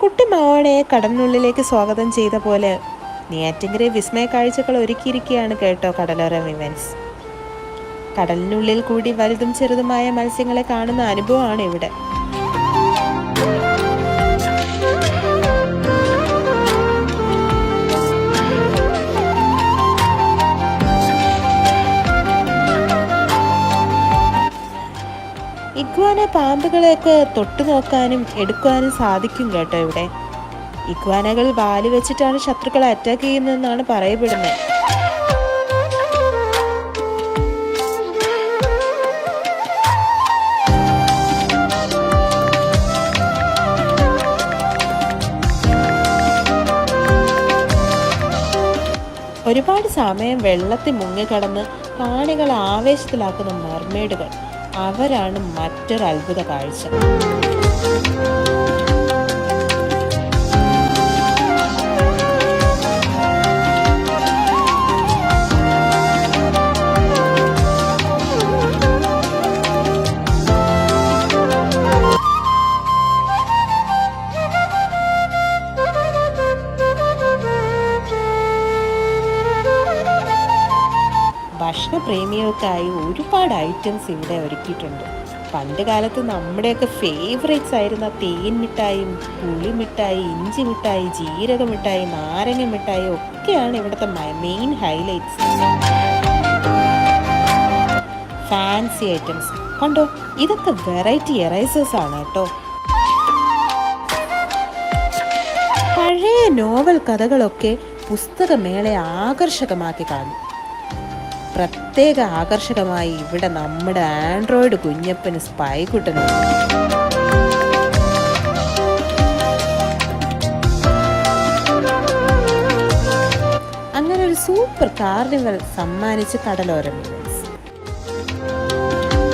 കുട്ടി മോളെ കടലിനുള്ളിലേക്ക് സ്വാഗതം ചെയ്ത പോലെ നെയ്യാറ്റിൻകര വിസ്മയ കാഴ്ചകൾ ഒരുക്കിയിരിക്കുകയാണ് കേട്ടോ കടലോര വിമൻസ്. കടലിനുള്ളിൽ കൂടി വലുതും ചെറുതുമായ മത്സ്യങ്ങളെ കാണുന്ന അനുഭവമാണ് ഇവിടെ. ഇഗ്വാന പാമ്പുകളെയൊക്കെ തൊട്ടു നോക്കാനും എടുക്കാനും സാധിക്കും കേട്ടോ ഇവിടെ. ഇഗ്വാനകൾ വാല് വെച്ചിട്ടാണ് ശത്രുക്കളെ അറ്റാക്ക് ചെയ്യുന്നതെന്നാണ് പറയപ്പെടുന്നത്. ഒരുപാട് സമയം വെള്ളത്തിൽ മുങ്ങിക്കടന്ന് കാണികൾ ആവേശത്തിലാക്കുന്ന മെർമെയ്ഡുകൾ, അവരാണ് മറ്റൊരു അത്ഭുത കാഴ്ച. ഭക്ഷണപ്രേമികൾക്കായി ഒരുപാട് ഐറ്റംസ് ഇവിടെ ഒരുക്കിയിട്ടുണ്ട്. പണ്ട് കാലത്ത് നമ്മുടെയൊക്കെ ഫേവറേറ്റ്സ് ആയിരുന്ന തേൻ മിഠായും പുളി മിഠായി, ഇഞ്ചി മിഠായി, ജീരക മിഠായി, നാരങ്ങ മിഠായി ഒക്കെയാണ് ഇവിടുത്തെ മെയിൻ ഹൈലൈറ്റ്സ്. ഫാൻസി ഐറ്റംസ് കണ്ടോ, ഇതൊക്കെ വെറൈറ്റി എറൈസേഴ്സ് ആണ് കേട്ടോ. പഴയ നോവൽ കഥകളൊക്കെ പുസ്തകമേളയെ ആകർഷകമാക്കി കാണും. പ്രത്യേക ആകർഷകമായി ഇവിടെ നമ്മുടെ ആൻഡ്രോയിഡ് കുഞ്ഞപ്പന് സ്പൈക്കുട്ടനും. അങ്ങനെ ഒരു സൂപ്പർ കാർണിവൽ സമ്മാനിച്ച് കടലോരം.